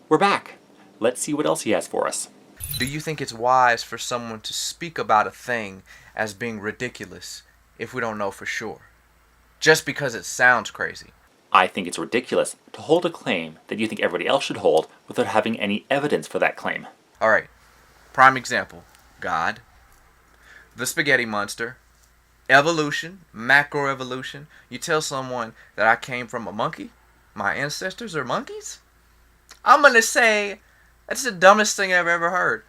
We're back. Let's see what else he has for us. Do you think it's wise for someone to speak about a thing as being ridiculous if we don't know for sure? Just because it sounds crazy. I think it's ridiculous to hold a claim that you think everybody else should hold without having any evidence for that claim. Alright, prime example. God, the spaghetti monster, evolution, macroevolution. You tell someone that I came from a monkey, my ancestors are monkeys? I'm gonna say, that's the dumbest thing I've ever heard.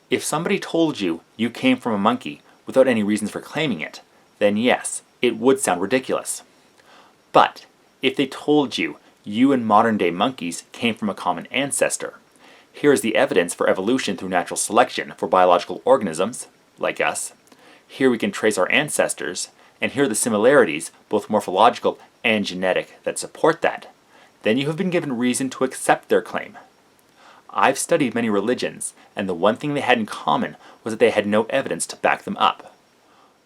If somebody told you you came from a monkey without any reasons for claiming it, then yes, it would sound ridiculous. But if they told you you and modern-day monkeys came from a common ancestor, here is the evidence for evolution through natural selection for biological organisms, like us. Here we can trace our ancestors, and here are the similarities, both morphological and genetic, that support that. Then you have been given reason to accept their claim. I've studied many religions, and the one thing they had in common was that they had no evidence to back them up.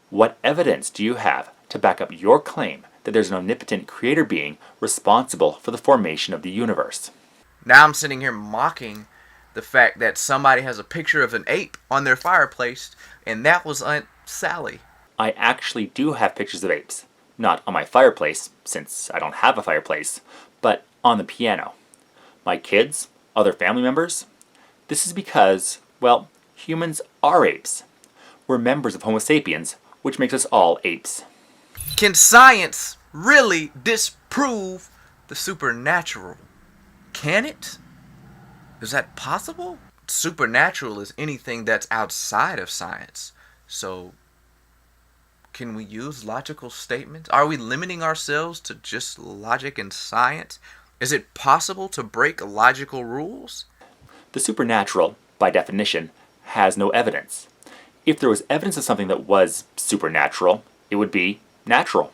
What evidence do you have to back up your claim that there's an omnipotent creator being responsible for the formation of the universe? Now I'm sitting here mocking the fact that somebody has a picture of an ape on their fireplace, and that was Aunt Sally. I actually do have pictures of apes. Not on my fireplace, since I don't have a fireplace, but on the piano. My kids, other family members. This is because, well, humans are apes. We're members of Homo sapiens, which makes us all apes. Can science really disprove the supernatural? Can it? Is that possible? Supernatural is anything that's outside of science. So, can we use logical statements? Are we limiting ourselves to just logic and science? Is it possible to break logical rules? The supernatural, by definition, has no evidence. If there was evidence of something that was supernatural, it would be natural.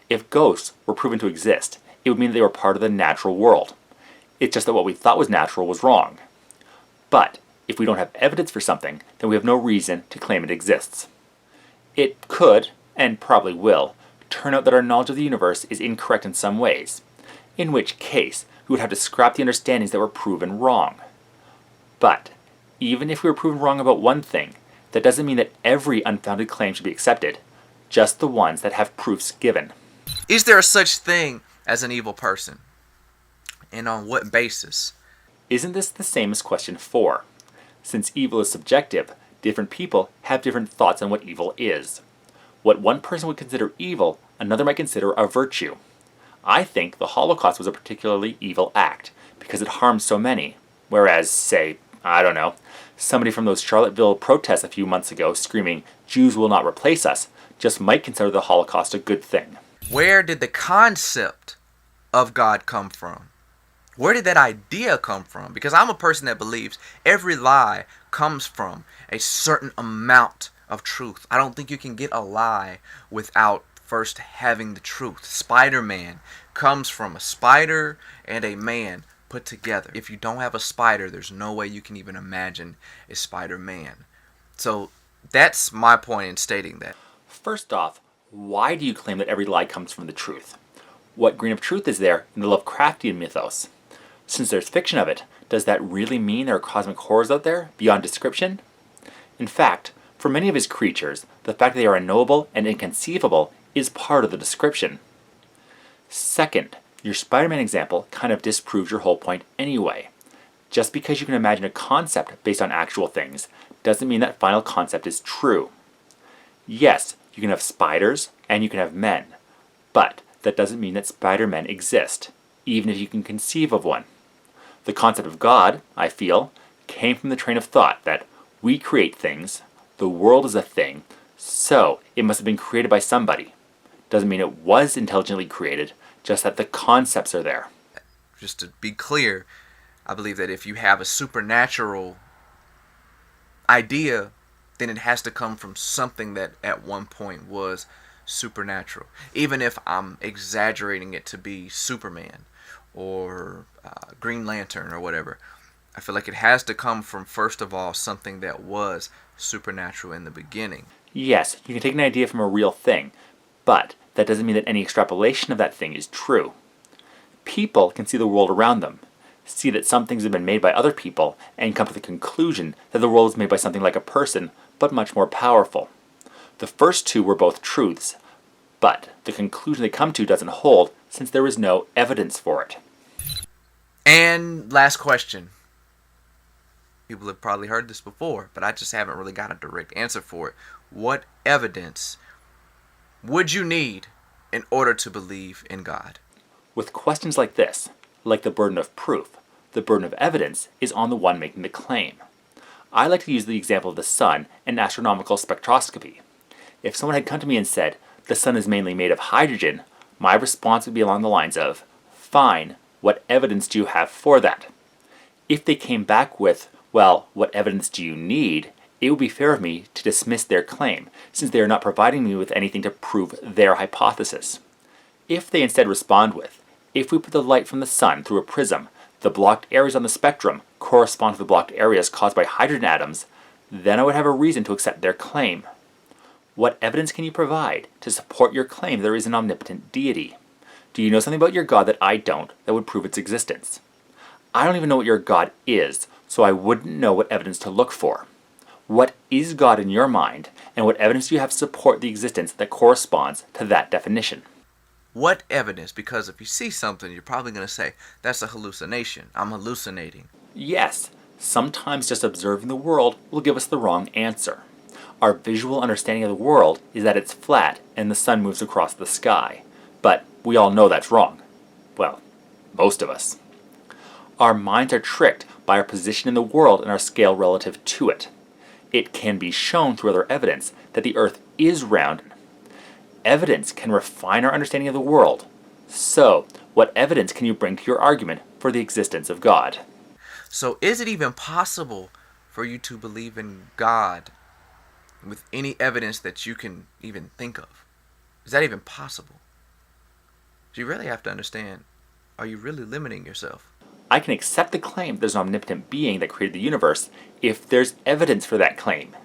If ghosts were proven to exist, it would mean that they were part of the natural world. It's just that what we thought was natural was wrong. But if we don't have evidence for something, then we have no reason to claim it exists. It could, and probably will, turn out that our knowledge of the universe is incorrect in some ways, in which case we would have to scrap the understandings that were proven wrong. But even if we were proven wrong about one thing, that doesn't mean that every unfounded claim should be accepted, just the ones that have proofs given. Is there a such thing as an evil person? And on what basis? Isn't this the same as question 4? Since evil is subjective, different people have different thoughts on what evil is. What one person would consider evil, another might consider a virtue. I think the Holocaust was a particularly evil act, because it harmed so many, whereas, say, I don't know, somebody from those Charlottesville protests a few months ago screaming, "Jews will not replace us," just might consider the Holocaust a good thing. Where did the concept of God come from? Where did that idea come from? Because I'm a person that believes every lie comes from a certain amount of truth. I don't think you can get a lie without first having the truth. Spider-Man comes from a spider and a man put together. If you don't have a spider, there's no way you can even imagine a Spider-Man. So that's my point in stating that. First off, why do you claim that every lie comes from the truth? What grain of truth is there in the Lovecraftian mythos? Since there's fiction of it, does that really mean there are cosmic horrors out there, beyond description? In fact, for many of his creatures, the fact that they are unknowable and inconceivable is part of the description. Second, your Spider-Man example kind of disproves your whole point anyway. Just because you can imagine a concept based on actual things, doesn't mean that final concept is true. Yes, you can have spiders, and you can have men, but that doesn't mean that Spider-Men exist, even if you can conceive of one. The concept of God, I feel, came from the train of thought that we create things, the world is a thing, so it must have been created by somebody. Doesn't mean it was intelligently created, just that the concepts are there. Just to be clear, I believe that if you have a supernatural idea, then it has to come from something that at one point was supernatural. Even if I'm exaggerating it to be Superman or Green Lantern or whatever, I feel like it has to come from, first of all, something that was supernatural in the beginning. Yes, you can take an idea from a real thing, but that doesn't mean that any extrapolation of that thing is true. People can see the world around them. see that some things have been made by other people, and come to the conclusion that the world is made by something like a person, but much more powerful. The first two were both truths, but the conclusion they come to doesn't hold since there is no evidence for it. And last question. People have probably heard this before, but I just haven't really got a direct answer for it. What evidence would you need in order to believe in God? With questions like this, like the burden of proof, the burden of evidence is on the one making the claim. I like to use the example of the sun and astronomical spectroscopy. If someone had come to me and said, the sun is mainly made of hydrogen, my response would be along the lines of, fine, what evidence do you have for that? If they came back with, well, what evidence do you need? It would be fair of me to dismiss their claim, since they are not providing me with anything to prove their hypothesis. If they instead respond with, if we put the light from the sun through a prism, the blocked areas on the spectrum correspond to the blocked areas caused by hydrogen atoms, then I would have a reason to accept their claim. What evidence can you provide to support your claim there is an omnipotent deity? Do you know something about your God that I don't that would prove its existence? I don't even know what your God is, so I wouldn't know what evidence to look for. What is God in your mind, and what evidence do you have to support the existence that corresponds to that definition? What evidence? Because if you see something, you're probably going to say, that's a hallucination. I'm hallucinating. Yes, sometimes just observing the world will give us the wrong answer. Our visual understanding of the world is that it's flat and the sun moves across the sky. But we all know that's wrong. Well, most of us. Our minds are tricked by our position in the world and our scale relative to it. It can be shown through other evidence that the earth is rounded. Evidence can refine our understanding of the world. So, what evidence can you bring to your argument for the existence of God? So is it even possible for you to believe in God with any evidence that you can even think of? Is that even possible? So you really have to understand, are you really limiting yourself? I can accept the claim there's an omnipotent being that created the universe if there's evidence for that claim.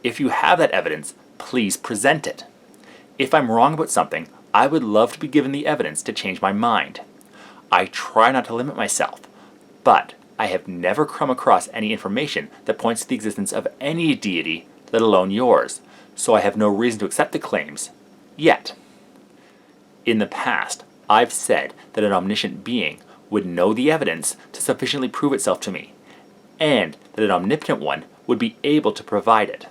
If you have that evidence, please present it. If I'm wrong about something, I would love to be given the evidence to change my mind. I try not to limit myself, but I have never come across any information that points to the existence of any deity, let alone yours, so I have no reason to accept the claims, yet. In the past, I've said that an omniscient being would know the evidence to sufficiently prove itself to me, and that an omnipotent one would be able to provide it.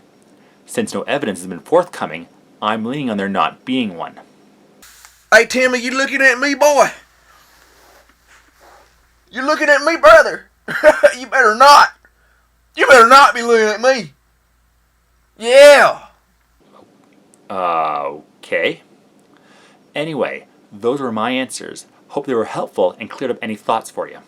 Since no evidence has been forthcoming, I'm leaning on there not being one. Hey Timmy, you looking at me, boy? You looking at me, brother? You better not. You better not be looking at me. Yeah. Okay. Anyway, those were my answers. Hope they were helpful and cleared up any thoughts for you.